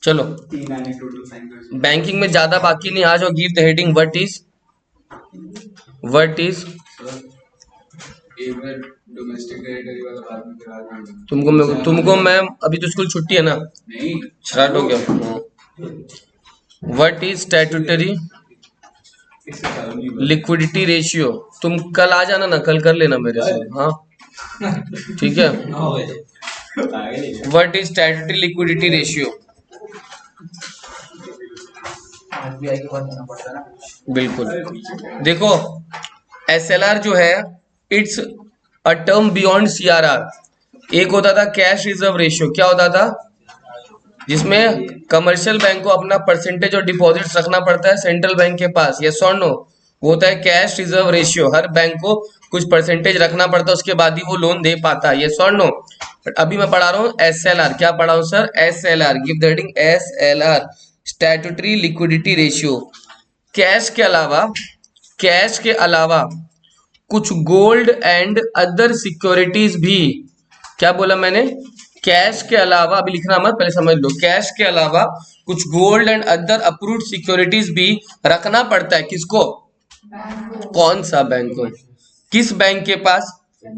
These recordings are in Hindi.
चलो, 3 आने टोटल साइन कर बैंकिंग में ज्यादा बाकी नहीं, आज और give the heading what is एक बार डोमेस्टिक टेरिटरी वाला बाद में करा दूंगा। तुमको मैं अभी तो स्कूल छुट्टी है ना, नहीं स्टार्ट हो गया। व्हाट इज स्टैट्यूटरी इससे चालू नहीं हुआ। Liquidity ratio? तुम कल आ जाना ना, कल कर लेना मेरे से, हाँ ठीक है। आगे what is statutory liquidity ratio? RBI के पास जाना पड़ता है ना। बिल्कुल, देखो एसएलआर जो है it's a term beyond CRR. एक होता था कैश रिजर्व रेशियो, क्या होता था? जिसमें कमर्शियल बैंक को अपना परसेंटेज और डिपॉजिट्स रखना पड़ता है सेंट्रल बैंक के पास, यस और नो? वो होता है कैश रिजर्व रेशियो, हर बैंक को कुछ परसेंटेज रखना पड़ता है, उसके बाद ही वो लोन दे पाता है, यस और नो? बट अभी मैं पढ़ा रहा हूँ एसएलआर। क्या पढ़ा हूँ sir? SLR, give the heading SLR, statutory liquidity ratio. Cash के अलावा कुछ गोल्ड एंड अदर सिक्योरिटीज भी, क्या बोला मैंने? कैश के अलावा, अभी लिखना मत, पहले समझ लो, कैश के अलावा कुछ gold and other approved securities भी रखना पड़ता है। किसको? कौन सा बैंक को? किस बैंक के पास?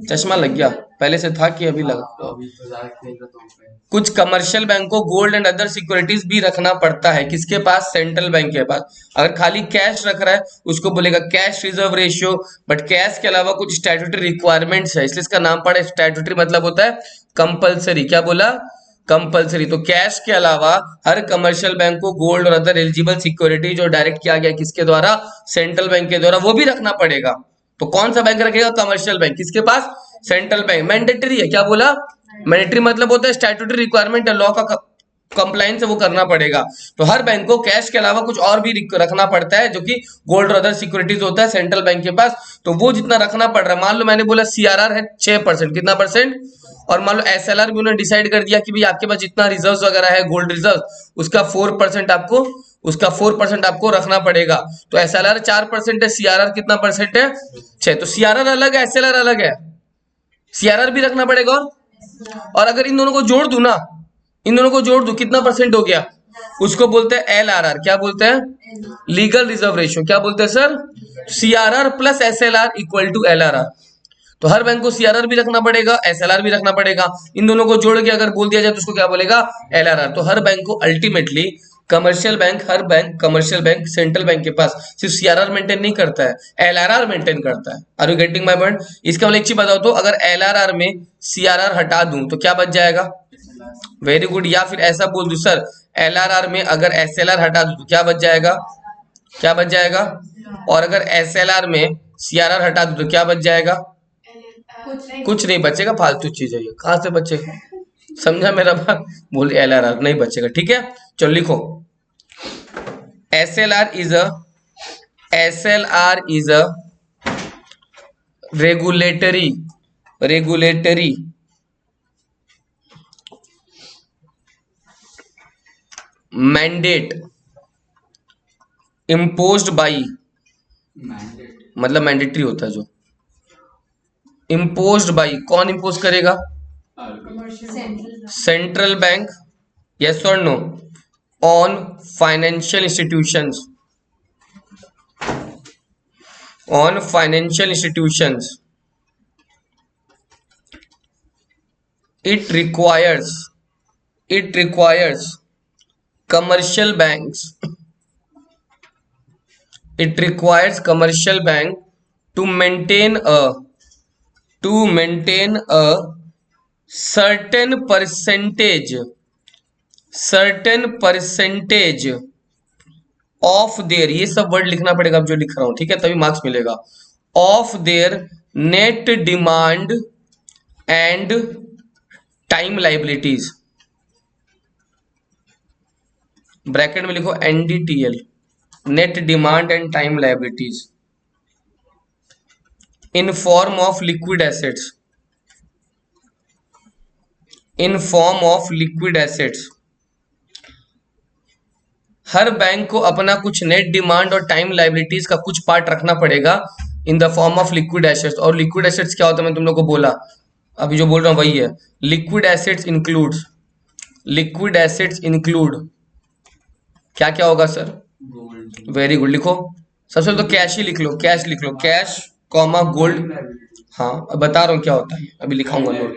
चश्मा लग गया, पहले से था कि अभी लगा? अभी तो ज्यादा खेल रहा हूँ। कुछ कमर्शियल बैंक को गोल्ड एंड अदर सिक्योरिटीज भी रखना पड़ता है, किसके पास? सेंट्रल बैंक के पास। अगर खाली कैश रख रहा है उसको बोलेगा cash reserve ratio, but cash के अलावा कुछ स्टैट्यूटरी रिक्वायरमेंट्स है, इसलिए इसका नाम पड़ा स्टैट्यूटरी, मतलब होता है कंपलसरी। क्या बोला? कंपलसरी। तो कैश के अलावा हर कमर्शियल बैंक को गोल्ड और अदर एलिजिबल सिक्योरिटी जो डायरेक्ट किया गया किसके द्वारा? सेंट्रल बैंक के द्वारा, वो भी रखना पड़ेगा। तो कौन सा बैंक रखेगा? Commercial bank. किसके पास? Central bank. मैंडेटरी है, क्या बोला? मैंडेटरी मतलब होता है स्टैट्यूटरी रिक्वायरमेंट है, लॉ का कंप्लायंस है, वो करना पड़ेगा। तो हर बैंक को कैश के अलावा कुछ और भी रखना पड़ता है, जो कि गोल्ड और अदर सिक्योरिटीज होता है सेंट्रल बैंक के पास। तो वो जितना रखना पड़ रहा है, मान लो मैंने बोला सीआरआर है 6%, कितना परसेंट? और मान लो एसएलआर भी उन्होंने डिसाइड कर दिया कि भाई आपके पास जितना रिजर्व वगैरह है गोल्ड रिजर्व, उसका 4% आपको रखना पड़ेगा। तो एसएलआर 4% है, सीआरआर कितना परसेंट है? 6। तो सीआरआर अलग है, एसएलआर अलग है, सीआरआर भी रखना पड़ेगा। और अगर इन दोनों को जोड़ दूं ना, इन दोनों को जोड़ दूं, कितना परसेंट हो गया? उसको बोलते हैं एलआरआर। क्या बोलते हैं? Legal reserve ratio. क्या बोलते हैं sir? CRR plus SLR equal to LRR. तो हर बैंक को सीआरआर भी रखना पड़ेगा, एसएलआर भी रखना पड़ेगा। इन दोनों को जोड़ के अगर बोल दिया जाए तो उसको क्या बोलेगा? एलआरआर। तो हर बैंक को अल्टीमेटली कमर्शियल बैंक, हर bank commercial bank central bank के पास सिर्फ सीआरआर मेंटेन नहीं करता है, एलआरआर मेंटेन करता है। Are you getting my point? इसका मतलब एक चीज बताओ तो, अगर एलआरआर में सीआरआर हटा दूं तो क्या बच जाएगा? Very good. या फिर ऐसा बोल दूं सर, एलआरआर में अगर एसएलआर हटा दूं तो क्या बच जाएगा? क्या बच जाएगा? और अगर एसएलआर में सीआरआर हटा दूं तो क्या बच जाएगा? कुछ नहीं बचेगा, फालतू चीज है ये, कहां से बचेगा? समझा मेरा बात? बोल एलआरआर नहीं बचेगा, ठीक है। चलो लिखो, SLR is a regulatory mandate imposed by, mandate मतलब मैंडेटरी होता है जो, इम्पोज्ड बाई, कौन इम्पोज करेगा? सेंट्रल बैंक, यस और no? On financial institutions, on financial institutions. It requires commercial banks, it requires commercial bank to maintain a certain percentage of their, ये सब वर्ड लिखना पड़ेगा अब जो लिख रहा हूं, ठीक है, तभी मार्क्स मिलेगा। Of their net demand and time liabilities, bracket में लिखो NDTL, net demand and time liabilities, in form of liquid assets, in form of liquid assets. Her bank को अपना कुछ नेट डिमांड और टाइम लाइबिलिटीज का कुछ पार्ट रखना पड़ेगा in the form of liquid assets. और लिक्विड एसेट्स क्या होता है, मैं तुम लोग को बोला, अभी जो बोल रहा हूं वही है। लिक्विड एसेट्स इंक्लूड क्या क्या होगा सर? गोल्ड वेरी गुड, लिखो। सबसे पहले तो कैश ही लिख लो, कैश लिख लो, कैश कॉमा गोल्ड। हाँ अब बता रहा हूँ क्या होता है, अभी लिखाऊंगा नोट।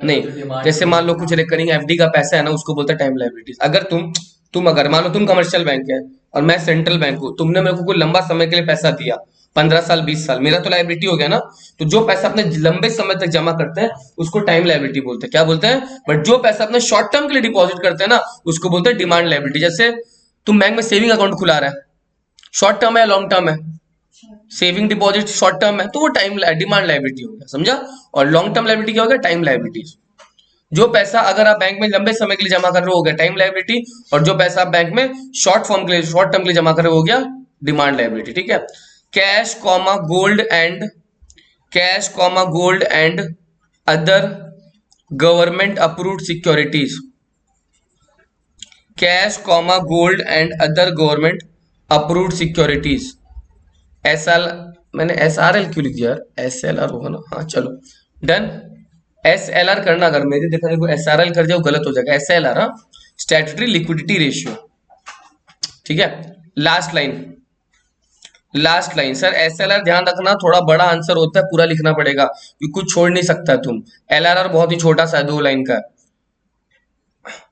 नहीं, जैसे मान लो कुछ रिकरिंग एफडी का पैसा है ना, उसको बोलते हैं टाइम लायबिलिटीज। अगर तुम अगर मान लो तुम कमर्शियल बैंक है और मैं सेंट्रल बैंक हूँ, तुमने मेरे को कोई लंबा समय के लिए पैसा दिया, 15 साल 20 साल, मेरा तो लायबिलिटी हो गया ना। तो जो पैसा अपने लंबे समय तक जमा करते हैं उसको टाइम लायबिलिटी बोलते हैं। क्या बोलते हैं? बट जो पैसा अपने शॉर्ट टर्म के लिए डिपॉजिट करते हैं ना, उसको बोलते हैं डिमांड लायबिलिटी। जैसे तुम बैंक में सेविंग अकाउंट खुला रहा है, शॉर्ट टर्म है या लॉन्ग टर्म है? सेविंग डिपॉजिट शॉर्ट टर्म है तो वो टाइम डिमांड लायबिलिटी हो गया, समझा? और लॉन्ग टर्म लायबिलिटी क्या हो गया? Time liabilities. जो पैसा अगर आप बैंक में लंबे समय के लिए जमा कर रहे हो गया टाइम लायबिलिटी, और जो पैसा आप बैंक में शॉर्ट टर्म के लिए जमा कर रहे हो गया डिमांड लायबिलिटी। ठीक है। Cash comma gold and other government approved securities. Cash comma gold and other government approved securities. मैंने SRL क्यों लिख दिया यार? SLR होगा ना? हाँ चलो डन। SLR करना, अगर मेरे देखा देखो SRL कर जाओ गलत हो जाएगा। SLR, हाँ, स्टैट्यूटरी लिक्विडिटी रेशियो। ठीक है। लास्ट लाइन सर, SLR ध्यान रखना, थोड़ा बड़ा आंसर होता है, पूरा लिखना पड़ेगा क्योंकि कुछ छोड़ नहीं सकता तुम। LRR बहुत ही छोटा सा है, 2 लाइन का।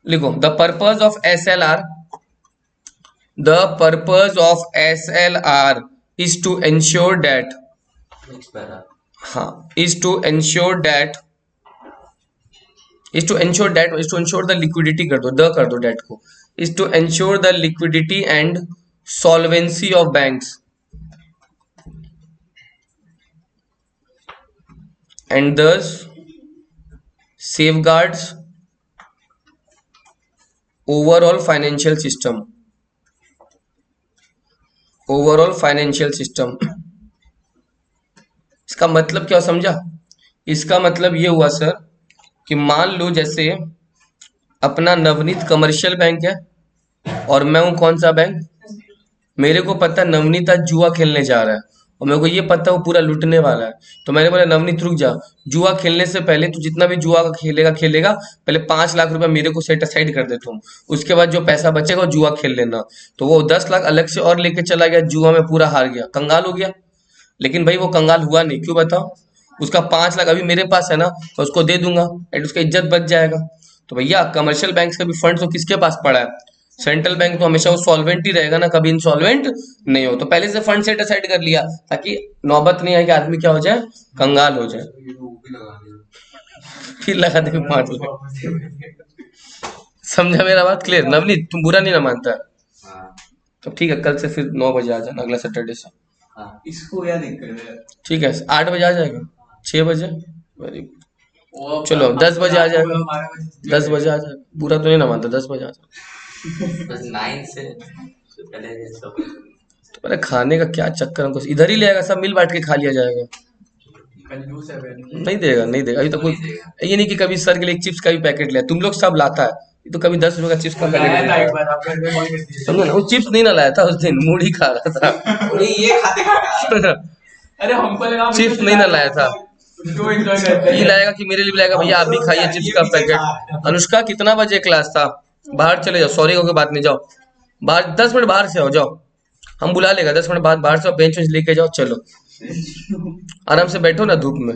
लिखो the purpose of SLR is to ensure that the liquidity कर दो डेट को, is to ensure the liquidity and solvency of banks and thus safeguards overall financial system. इसका मतलब क्या समझा? इसका मतलब ये हुआ सर कि मान लो जैसे अपना नवनीत कमर्शियल बैंक है और मैं हूं कौन सा बैंक? मेरे को पता नवनीत आज जुआ खेलने जा रहा है और मेरे को ये पता वो पूरा लूटने वाला है, तो मैंने बोला नवनीत रुक जा, जुआ खेलने से पहले तू जितना भी जुआ खेलेगा पहले 5 लाख रुपया मेरे को सेट असाइड कर दे तुम, उसके बाद जो पैसा बचेगा वो जुआ खेल लेना। तो वो 10 लाख अलग से और लेके चला गया, जुआ में पूरा हार गया, कंगाल हो गया। लेकिन भाई वो कंगाल हुआ नहीं, क्यों बताओ? उसका 5 लाख अभी मेरे पास है ना, तो उसको दे दूंगा एंड उसका इज्जत बच जाएगा। तो भैया कमर्शियल बैंक का भी फंड तो किसके पास पड़ा है? सेंट्रल बैंक तो हमेशा वो सॉल्वेंट ही रहेगा ना, कभी इंसॉल्वेंट नहीं हो। तो पहले से फंड सेट असाइड कर लिया ताकि नौबत नहीं आए कि आदमी क्या हो जाए, कंगाल हो जाए। फिर लगा दे 5 लाख। समझा मेरा बात? क्लियर? नवनीत तुम बुरा नहीं ना मानता? तो ठीक है, कल से फिर 9 बजे आ जाना, अगला सैटरडे से। इसको क्या दिक्कत है? ठीक है, 8 बजे आ जाएगा, 6 बजे, वेरी गुड। चलो 10 बजे आ जाएगा, 10 बजे आ जाएगा, बुरा तो नहीं ना मानता, 10 बजे आ जाएगा। 9 से पहले सब तो पहले खाने का क्या चक्कर, हमको इधर ही ले आएगा, सब मिल बांट के खा लिया जाएगा। नहीं देगा अभी तक कोई। ये नहीं कि कभी सर के लिए चिप्स का भी पैकेट लिया, तुम लोग सब लाता है, ये तो कभी 10 रुपए का चिप्स का पैकेट समझे ना? वो चिप्स नहीं ना लाया था उस दिन, मूढ़ी खा रहा था। ये खाते अरे हमको लगा चिप्स नहीं ना लाया था, ये लाएगा कि मेरे लिए लाएगा, भैया आप भी खाइए चिप्स का पैकेट। अनुष्का कितना बजे क्लास था? बाहर चले जाओ, सॉरी को बात नहीं, जाओ बाहर 10 मिनट बाहर से आओ, जाओ हम बुला लेगा 10 मिनट बाद, बाहर से बेंच वेंच लेके जाओ, चलो आराम से बैठो ना धूप में।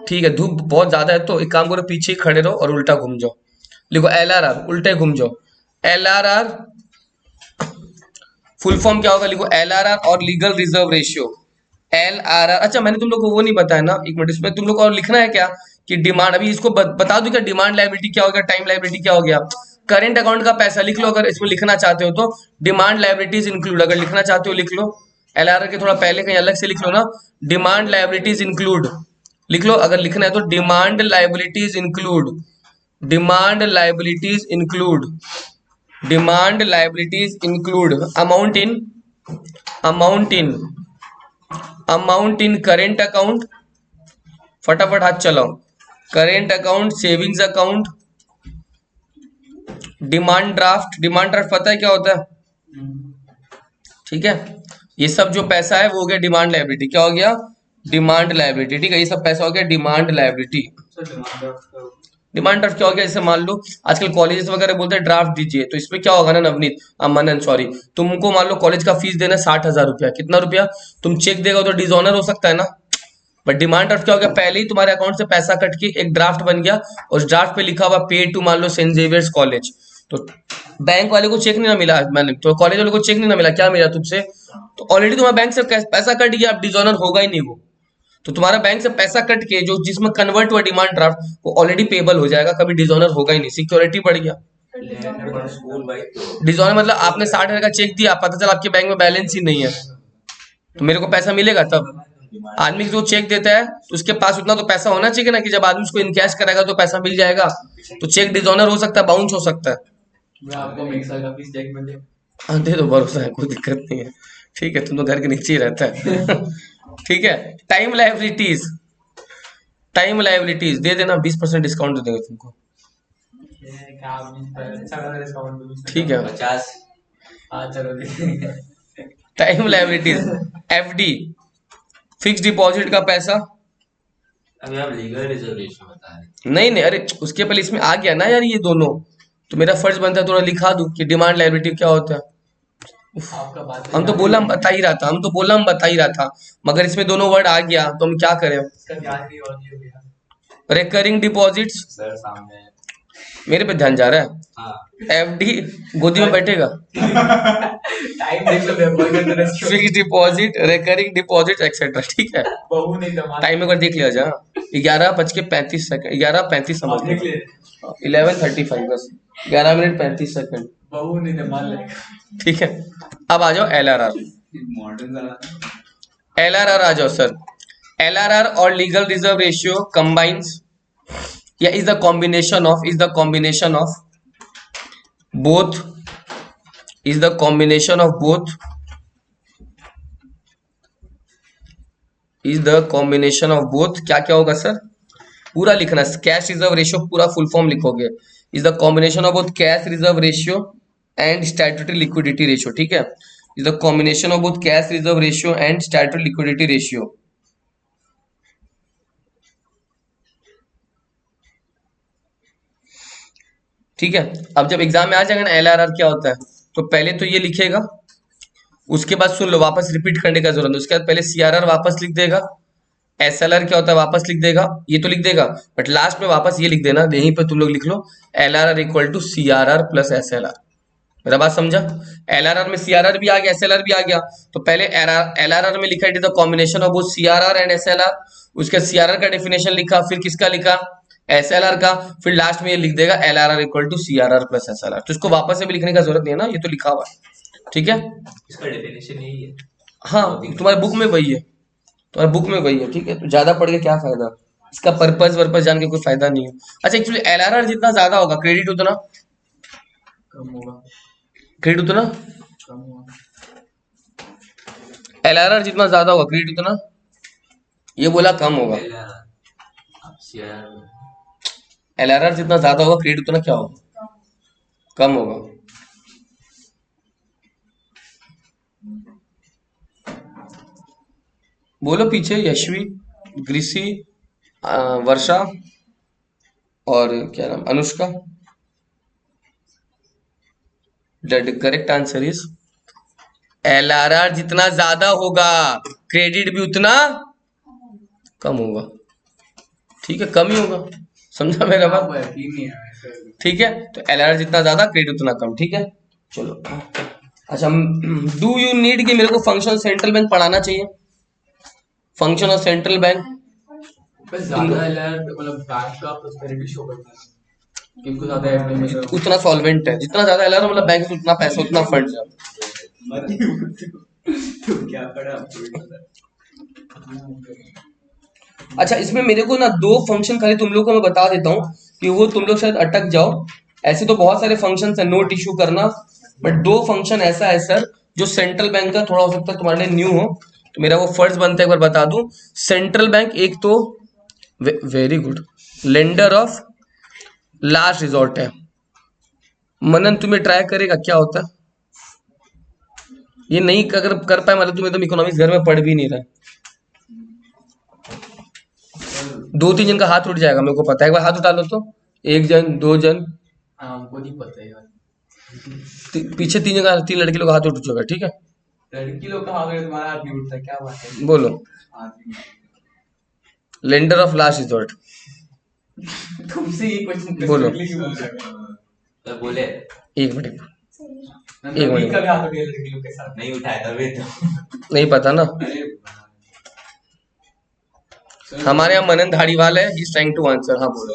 ठीक है, धूप बहुत ज्यादा है तो एक काम करो, पीछे ही खड़े रहो और उल्टा घूम जाओ। लिखो LRR, उल्टे घूम जाओ। LRR फुल फॉर्म क्या होगा? लिखो LRR और लीगल रिजर्व रेशियो। LRR, अच्छा मैंने तुम लोग को वो नहीं बताया ना, एक मिनट, इसमें तुम लोग को और लिखना है क्या कि डिमांड, अभी इसको बता दूं क्या? डिमांड लायबिलिटी क्या हो गया, टाइम लायबिलिटी क्या हो गया? करंट अकाउंट का पैसा लिख लो अगर इसमें लिखना चाहते हो तो, डिमांड लायबिलिटीज इंक्लूड, अगर लिखना चाहते हो लिख लो। LRR के थोड़ा पहले कहीं अलग से लिख लो ना, डिमांड लायबिलिटीज इंक्लूड लिख लो, अगर लिखना है तो demand liabilities include, demand liabilities include amount in current account, फटाफट हाथ चलाओ, current account, savings account, demand draft पता है क्या होता है? ठीक है, ये सब जो पैसा है वो हो गया डिमांड लायबिलिटी। क्या हो गया? Demand liability. ठीक है, ये सब पैसा हो गया डिमांड लायबिलिटी। डिमांड ड्राफ्ट क्या हो गया, जैसे मान लो आजकल कॉलेजेस वगैरह बोलते हैं ड्राफ्ट दीजिए, तो इसमें क्या होगा ना नवनीत, मनन सॉरी, तुमको मान लो कॉलेज का फीस देना 60,000 रुपया, कितना रुपया, तुम चेक देगा तो डिसऑनर हो सकता है ना। बट डिमांड ड्राफ्ट क्या हो गया, पहले ही तुम्हारे अकाउंट से पैसा कट के एक ड्राफ्ट बन गया, उस ड्राफ्ट पे लिखा हुआ पे टू मान लो सेंट जेवियर्स कॉलेज, तो बैंक वाले को चेक नहीं ना मिला, मैंने तो कॉलेज वाले को चेक नहीं ना मिला, क्या मिला तुमसे, तो ऑलरेडी तुम्हारा बैंक से पैसा कट गया, अब डिसऑनर होगा ही नहीं वो, तो तुम्हारा बैंक से पैसा कट के जो जिसमें कन्वर्ट हुआ डिमांड ड्राफ्ट वो ऑलरेडी पेबल हो जाएगा, कभी डिसऑनर होगा ही नहीं, सिक्योरिटी बढ़ गया। स्कूल भाई तो डिसऑनर मतलब आपने 60,000 का चेक दिया, पता चला आपके बैंक में बैलेंस ही नहीं है, तो मेरे को पैसा मिलेगा तब। आदमी जो चेक देता है तो उसके पास उतना तो पैसा होना चाहिए ना कि जब आदमी उसको इनकैश करेगा तो पैसा मिल जाएगा, तो चेक डिसऑनर हो सकता है, बाउंस हो सकता है। मैं आपको मिक्सर का पीस चेक में दे। हाँ दे दो, भरोसा है, कोई दिक्कत नहीं है, ठीक है, तुम तो घर के नीचे ही रहता है ठीक है। टाइम लाइबिलिटीज, टाइम लाइबिलिटीज दे देना, 20% डिस्काउंट दे देंगे तुमको, ठीक है। 50। हाँ चलो time liabilities, FD, fix deposit का पैसा, अभी आप लीगल रिजर्वेशन बता रहे नहीं नहीं, अरे उसके पहले इसमें आ गया ना यार ये दोनों, तो मेरा फर्ज बनता है थोड़ा लिखा दूं कि डिमांड लाइबिलिटी क्या होता है। आपका बात हम तो बोला हम बता ही रहा था, हम तो बोला हम बता ही रहा था, मगर इसमें दोनों वर्ड आ गया तो हम क्या करें। इसका ध्यान नहीं और नहीं हो गया रिकरिंग डिपॉजिट्स, सर सामने। मेरे पे ध्यान जा रहा है, हाँ एफडी गोदी में बैठेगा, टाइम देख लो मैं fix deposit, recurring deposit etcetera, ठीक है। बहू नहीं दमा टाइम एक बार देख लिया जा, 11:35 11:35 समझ देख लो, ले 11:35 बस, 11 मिनट 35 सेकंड, बहू नहीं दमा ले ठीक है। अब आ जाओ एलआरआर, मॉडर्न एलआरआर आ जाओ सर। एलआरआर और लीगल रिजर्व रेशियो कंबाइंस या is the combination of, is the combination of both, is the combination of both, is the combination of both, क्या क्या होगा सर, पूरा लिखना, कैश रिजर्व रेशियो पूरा फुल फॉर्म लिखोगे, is the combination of both cash reserve ratio and statutory liquidity ratio, ठीक है, is the combination of both cash reserve ratio and statutory liquidity ratio. ठीक है, अब जब एग्जाम में आ जाएगा ना एलआरआर क्या होता है, तो पहले तो ये लिखेगा, उसके बाद सुन लो, वापस रिपीट करने का जरूरत नहीं, उसके बाद पहले सीआरआर वापस लिख देगा, एसएलआर क्या होता है वापस लिख देगा, ये तो लिख देगा, बट लास्ट में वापस ये लिख देना, यहीं पे तुम लोग लिख लो LRR equal to CRR plus SLR. मेरा बात समझा, एलआरआर में सीआरआर भी आ गया, एसएलआर भी आ गया, तो पहले एलआरआर में लिखा it is the combination of both CRR and SLR, उसके सीआरआर का डेफिनेशन लिखा, फिर किसका लिखा, एसएलआर का, फिर लास्ट में ये लिख देगा LRR equal to CRR plus SLR, तो इसको वापस से भी लिखने का जरूरत नहीं है ना, ये तो लिखा हुआ है, ठीक है। इसका डेफिनेशन यही है। हाँ तुम्हारे बुक में वही है, तुम्हारे बुक में वही है, ठीक है, तो ज्यादा पढ़ के क्या फायदा, इसका पर्पस वर्पस जान के कोई फायदा नहीं है। अच्छा एक्चुअली एलआरआर जितना ज्यादा होगा क्रेडिट उतना कम होगा, क्रेडिट उतना, कम होगा। एलआरआर जितना ज्यादा होगा क्रेडिट उतना, ये बोला कम होगा, अब शेयर एलआरआर जितना ज्यादा होगा क्रेडिट उतना क्या होगा, कम होगा। बोलो पीछे, यशवी, ग्रीसी, वर्षा और क्या नाम, Anushka, correct answer is LRR जितना ज्यादा होगा क्रेडिट भी उतना कम होगा, ठीक है, कम ही होगा, समझा मेरा बात, आपको यकीन नहीं है ठीक है, तो एलआरआर जितना ज्यादा क्रेडिट उतना कम, ठीक है। चलो अच्छा, डू यू नीड कि मेरे को फंक्शन सेंट्रल बैंक पढ़ाना चाहिए, फंक्शन ऑफ सेंट्रल बैंक, बस ज्यादा अलर्ट मतलब बैंक का प्रॉस्पेरिटी शो करता है क्योंकि ज्यादा एफडी में उतना सॉल्वेंट है, जितना ज्यादा एलआरआर मतलब बैंक से उतना पैसा उतना फंड है। तो क्या पड़ा अच्छा इसमें मेरे को ना दो फंक्शन खाली तुम लोग को मैं बता देता हूँ कि वो तुम लोग शायद अटक जाओ, ऐसे तो बहुत सारे फंक्शन है नोट इशू करना, बट दो फंक्शन ऐसा है सर जो सेंट्रल बैंक का थोड़ा हो सकता है तुम्हारे लिए न्यू हो, तो मेरा वो फर्ज बनता है एक बार बता दूं। सेंट्रल बैंक एक तो very good lender of last resort है, मनन तुम्हें ट्राई करेगा क्या होता है, ये नहीं अगर कर पाए मतलब तुम्हें तो इकोनॉमिक्स घर में पढ़ भी नहीं रहा, 2-3 जन का हाथ उठ जाएगा मेरे को पता है, एक बार हाथ उठा लो तो एक जन, दो जन, हाँ हमको नहीं पता यार। पीछे तीन जगह, तीन लड़के लोग हाथ उठ चुका है, ठीक है। लड़की लोग कहाँ गए, तुम्हारा हाथ नहीं उठता, क्या बात है? बोलो। हाथ नहीं लेंडर ऑफ लास्ट रिजॉर्ट, उठता। तुमसे ये क्वेश्चन बोलो। specifically क्यों पूछा गया? तो बोले एक मिनट, नबीन मिनट। का भी हाथ उठ गया लड़की लोग के साथ। नहीं उठाया तभी तो। नहीं पता ना। अरे हमारे यहाँ मनन धारीवाल है, he is trying to answer. हाँ बोलो।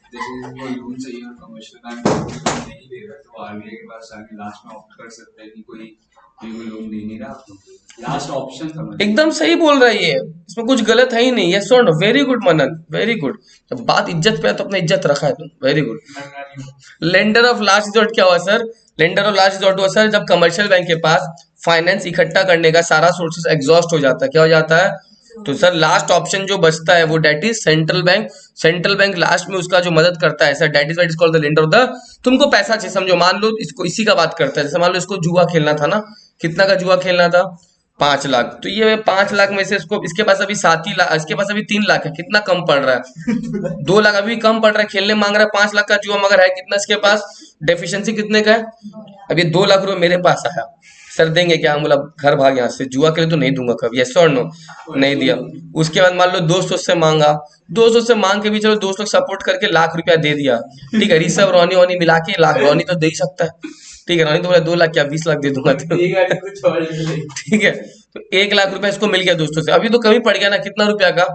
जैसे वो लोन चाहिए और कमर्शियल बैंक नहीं दे रहा तो आरबीआई के पास आके लास्ट में ऑप्ट कर सकता है कि कोई लोन दे नहीं रहा आपको, लास्ट ऑप्शन समझ। एकदम सही बोल रहा है ये, इसमें कुछ गलत है ही नहीं। यस और नो, वेरी गुड मनन, वेरी गुड। जब बात इज्जत पे है तो अपने इज्जत रखा है तुम, very good. Lender of last resort क्या हुआ sir? Lender of last resort हुआ सर जब कमर्शियल बैंक के पास फाइनेंस इकट्ठा करने का सारा सोर्सेस एग्जॉस्ट हो जाता है। क्या हो जाता है? तो सर लास्ट ऑप्शन जो बचता है वो that is central bank. Central bank last में उसका जो मदद करता है sir, that is called the lender of the. तुमको पैसा चाहिए समझो, मान लो इसको, इसी का बात करता है। जैसे मान लो इसको जुआ खेलना था ना, कितना का जुआ खेलना था? 5 लाख। तो ये 5 लाख में से इसको, इसके पास अभी 7 ही लाख, इसके पास अभी 3 लाख है। कितना कम पड़ रहा है? 2 लाख अभी कम पड़ रहा है। खेलने मांग रहा है 5 लाख का जुआ, मगर है कितना इसके पास? डेफिशिएंसी कितने का है? अभी 2 लाख रुपए मेरे पास आया, सर देंगे क्या? बोला घर भाग यहाँ से, जुआ के लिए तो नहीं दूंगा कभी। यस और नो? नहीं दिया। उसके बाद मान लो दोस्त उससे मांगा, दोस्तों से मांग के भी चलो दोस्त लोग सपोर्ट करके लाख रुपया दे दिया, ठीक है। ऋषभ रोनी वोनी मिला के लाख, रोनी तो दे ही सकता है, ठीक है। रोनी तो बोला 2 लाख क्या 20 लाख दे दूंगा तो, ये गाड़ी कुछ और ले। ठीक है। तो 1 लाख रुपया इसको मिल गया दोस्तों से। अभी तो कमी पड़ गया ना, कितना रुपया का?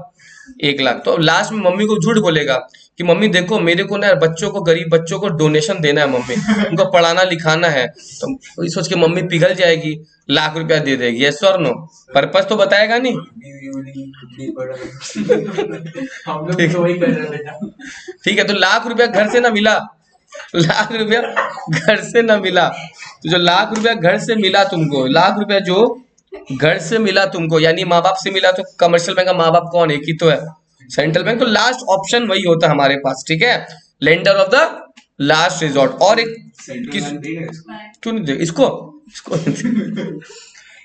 1 लाख। तो अब लास्ट में मम्मी को झूठ बोलेगा कि मम्मी देखो मेरे को ना बच्चों को, गरीब बच्चों को डोनेशन देना है मम्मी, उनको पढ़ाना लिखाना है। तो वही सोच के मम्मी पिघल जाएगी, लाख रुपया दे देगी। यस और नो? पर्पस तो बताएगा नहीं, हम लोग तो वही कर रहे हैं बेटा। ठीक है। तो लाख रुपया घर से ना मिला, लाख रुपया घर से ना मिला, तो जो लाख रुपया घर से मिला तुमको, लाख रुपया जो घर से मिला तुमको, यानी माँ बाप से मिला, तो कमर्शियल बैंक का माँ बाप कौन है? एक ही तो है, सेंट्रल बैंक। तो लास्ट ऑप्शन वही होता है हमारे पास, ठीक है। Lender of the last resort. और एक किस, क्यों नहीं दे इसको,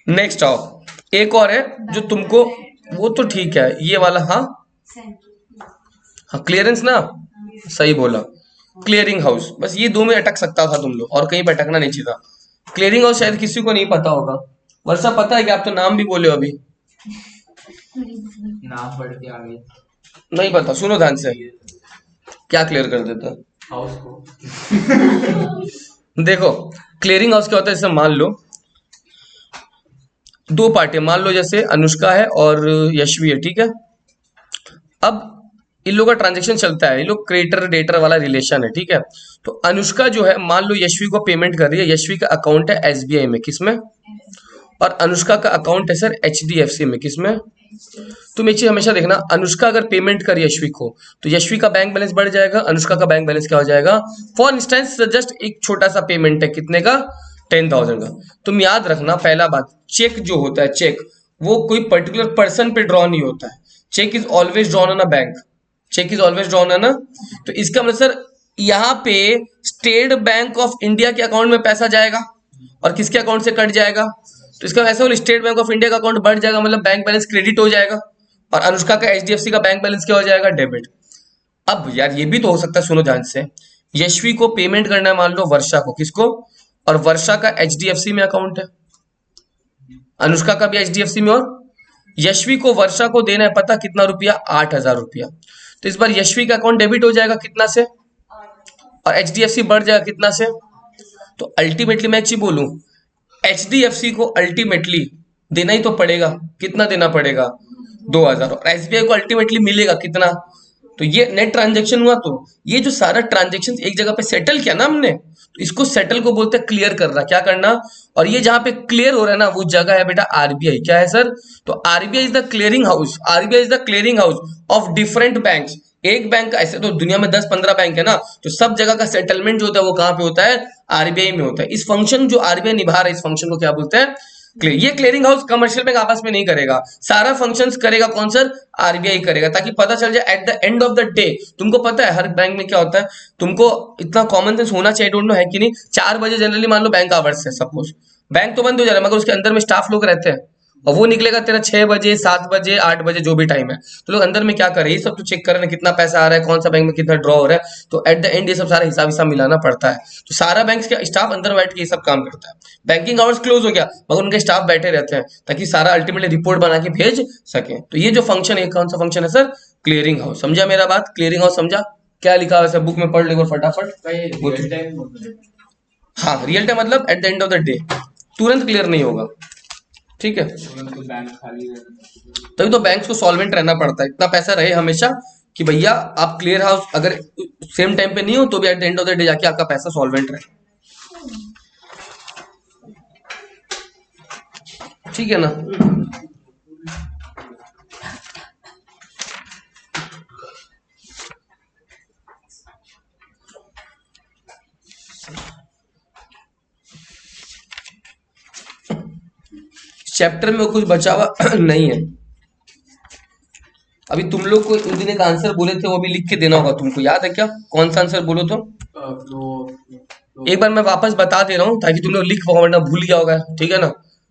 नेक्स्ट आओ, एक और है जो तुमको, वो तो ठीक है ये वाला। हाँ हाँ, क्लियरेंस ना, सही बोला, क्लियरिंग हाउस। बस ये 2 में अटक सकता था तुम लोग, और कहीं पे अटकना नहीं चाहिए था। क्लियरिंग हाउस शायद किसी को नहीं पता होगा। वर्षा पता है कि आप तो नाम भी बोले हो अभी? नाम पढ़ के आ गए नहीं पता, सुनो ध्यान से, क्या क्लियर कर देता है? हाउस को। देखो क्लियरिंग हाउस क्या होता है, जैसे मान लो 2 पार्टी, मान लो जैसे अनुष्का है और यशवी है, ठीक है। अब इन लोगों का ट्रांजेक्शन चलता है, ये लोग क्रेडिटर डेटर वाला रिलेशन है, ठीक है। तो अनुष्का जो है, मान लो यशवी को पेमेंट कर रही है, यशवी का अकाउंट है एसबीआई में, किसमें? और अनुष्का का अकाउंट है सर एचडीएफसी में, किसमें? तुम एक चीज हमेशा देखना, अनुष्का अगर पेमेंट कर यशवी को, तो यशवी का बैंक बैलेंस बढ़ जाएगा, अनुष्का का बैंक बैलेंस क्या हो जाएगा? फॉर इंस्टेंस जस्ट एक छोटा सा पेमेंट है, कितने का? 10,000 का। तुम याद रखना, पहला बात, चेक जो होता है, चेक वो कोई पर्टिकुलर पर्सन पे ड्रॉ नहीं होता है। Cheque is always drawn on a bank, cheque is always drawn on a. तो इसका मतलब सर यहाँ पे स्टेट बैंक ऑफ इंडिया के अकाउंट में पैसा जाएगा और किसके अकाउंट से कट जाएगा? तो इसका ऐसा स्टेट बैंक ऑफ इंडिया का अकाउंट बढ़ जाएगा, मतलब बैंक बैलेंस क्रेडिट हो जाएगा, और अनुष्का का एचडीएफसी का बैंक बैलेंस क्या हो जाएगा? डेबिट। अब यार ये भी तो हो सकता है, सुनो ध्यान से, यशवी को पेमेंट करना है मान लो वर्षा को, किसको? और वर्षा का एचडीएफसी में अकाउंट है, अनुष्का का भी एचडीएफसी में, और यशवी को वर्षा को देना है पता कितना रुपया? 8,000 रुपया। तो इस बार यशवी का अकाउंट डेबिट हो जाएगा कितना से, और एचडीएफसी बढ़ जाएगा कितना से? तो अल्टीमेटली मैं एक चीज बोलूं, एचडीएफसी को अल्टीमेटली देना ही तो पड़ेगा, कितना देना पड़ेगा? 2,000। और एसबीआई को अल्टीमेटली मिलेगा कितना? तो ये नेट ट्रांजेक्शन हुआ। तो ये जो सारा ट्रांजेक्शन एक जगह पे सेटल किया ना हमने, तो इसको सेटल को बोलते हैं क्लियर करना। क्या करना? और ये जहां पे क्लियर हो रहा है ना, वो जगह है बेटा आरबीआई। क्या है सर? तो RBI is the clearing house, RBI is the clearing house of different banks. एक बैंक का, ऐसे तो दुनिया में 10-15 बैंक है ना, तो सब जगह का सेटलमेंट जो होता है वो कहां पे होता है? आरबीआई में होता है। इस फंक्शन जो आरबीआई निभा रहा है, इस फंक्शन को क्या बोलते हैं? ये क्लियरिंग हाउस कमर्शियल बैंक आपस में नहीं करेगा, सारा फंक्शंस करेगा कौन सर? आरबीआई करेगा, ताकि पता चल जाए at the end of the day. तुमको पता है हर बैंक में क्या होता है, तुमको इतना कॉमन सेंस होना चाहिए, डोंट नो है कि नहीं। 4 बजे जनरली मान लो बैंक आवर्स है, सपोज बैंक तो बंद हो जा रहा है, मगर उसके अंदर में स्टाफ लोग रहते हैं, और वो निकलेगा तेरा 6 बजे 7 बजे 8 बजे जो भी टाइम है। तो लोग अंदर में क्या कर रहे हैं, ये सब तो चेक कर रहे हैं कितना पैसा आ रहा है, कौन सा बैंक में कितना ड्रॉ हो रहा है। तो एट द एंड ये सब सारा हिसाब मिलाना पड़ता है। तो सारा बैंक का स्टाफ अंदर बैठ के ये सब काम करता है। बैंकिंग आवर्स क्लोज हो गया मगर उनके स्टाफ बैठे रहते हैं ताकि सारा अल्टीमेटली रिपोर्ट बना के भेज सके। तो ये जो फंक्शन है, कौन सा फंक्शन है सर? Clearing house. समझा मेरा बात? क्लियरिंग हाउस समझा? क्या लिखा हुआ है बुक में, पढ़ ले फटाफट। रियल टाइम होता है। हाँ, रियल टाइम मतलब at the end of the day, तुरंत क्लियर नहीं होगा। ठीक है, तुरंत बैंक खाली रहता तभी तो बैंक्स को सॉल्वेंट रहना पड़ता है, इतना पैसा रहे हमेशा कि भैया आप क्लियर हाउस अगर सेम टाइम पे नहीं हो तो भी at the end of the day जाके आपका पैसा सॉल्वेंट रहे। ठीक है ना? चैप्टर में कुछ बचा हुआ नहीं है। अभी तुम लोग को उस दिन एक आंसर बोले थे, वो भी लिख के देना होगा तुमको, याद है क्या? कौन सा आंसर बोलो तो? एक बार मैं वापस बता दे रहा हूँ ताकि तुम लोग लिख पाओ, वरना भूल गया होगा। ठीक है ना?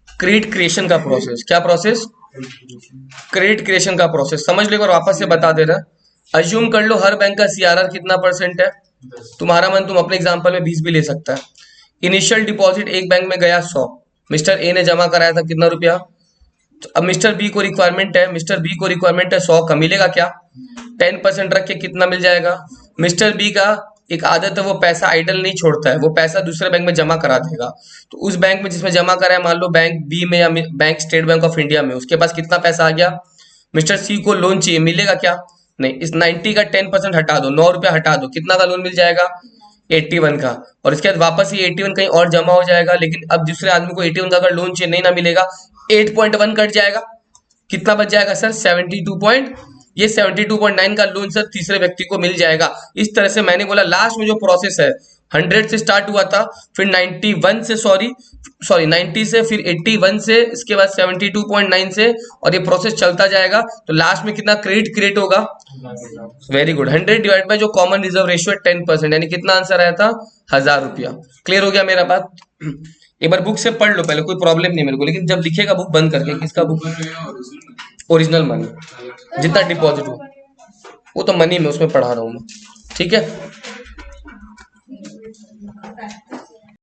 क्रेडिट क्रिएशन का प्रोसेस, क्या प्रोसेस? क्रेडिट क्रिएशन का प्रोसेस समझ लो, और वापस से बता दे रहा है। अज्यूम कर लो हर बैंक का सीआरआर कितना % है। तुम्हारा मन तुम अपने एग्जाम्पल में 20 भी ले सकता है। इनिशियल डिपॉजिट एक बैंक में गया 100, मिस्टर ए ने जमा कराया था कितना रुपया? तो अब मिस्टर बी को रिक्वायरमेंट है, 100 का, मिलेगा क्या? 10% रख के कितना मिल जाएगा? मिस्टर बी का एक आदत है, वो पैसा आइडल नहीं छोड़ता है, वो पैसा दूसरे बैंक में जमा करा देगा। तो उस बैंक में जिसमें जमा करा है, मान लो बैंक बी में या bank state Bank of India में, उसके पास कितना पैसा आ गया? मिस्टर सी को लोन चाहिए, मिलेगा क्या? नहीं। इस 90 का 10% हटा दो, 9 रुपया हटा दो, कितना का लोन मिल जाएगा? 81 का। और इसके बाद वापस ये 81 कहीं और जमा हो जाएगा, लेकिन अब दूसरे आदमी को 81 का अगर लोन चाहिए नहीं ना मिलेगा, 8.1 कट जाएगा, कितना बच जाएगा सर? 72 ये 72.9 का लोन सर तीसरे व्यक्ति को मिल जाएगा। इस तरह से मैंने बोला लास्ट में जो प्रोसेस है 100 से स्टार्ट हुआ था, फिर 91 से 90 से, फिर 81 से, इसके बाद 72.9 से, और ये प्रोसेस चलता जाएगा। तो लास्ट में कितना क्रेडिट क्रिएट होगा? वेरी गुड, 100 डिवाइड बाय जो कॉमन रिजर्व रेशियो है 10%, यानी कितना आंसर आया था? 1000 रुपया। क्लियर हो गया मेरा बात? एक बार बुक से पढ़ लो पहले, कोई प्रॉब्लम नहीं मेरे को, लेकिन जब लिखेगा बुक बंद करके। किसका बुक? ओरिजिनल मनी, जितना डिपॉजिट हो वो तो मनी में उसमें पढ़ा रहा हूँ मैं। ठीक है?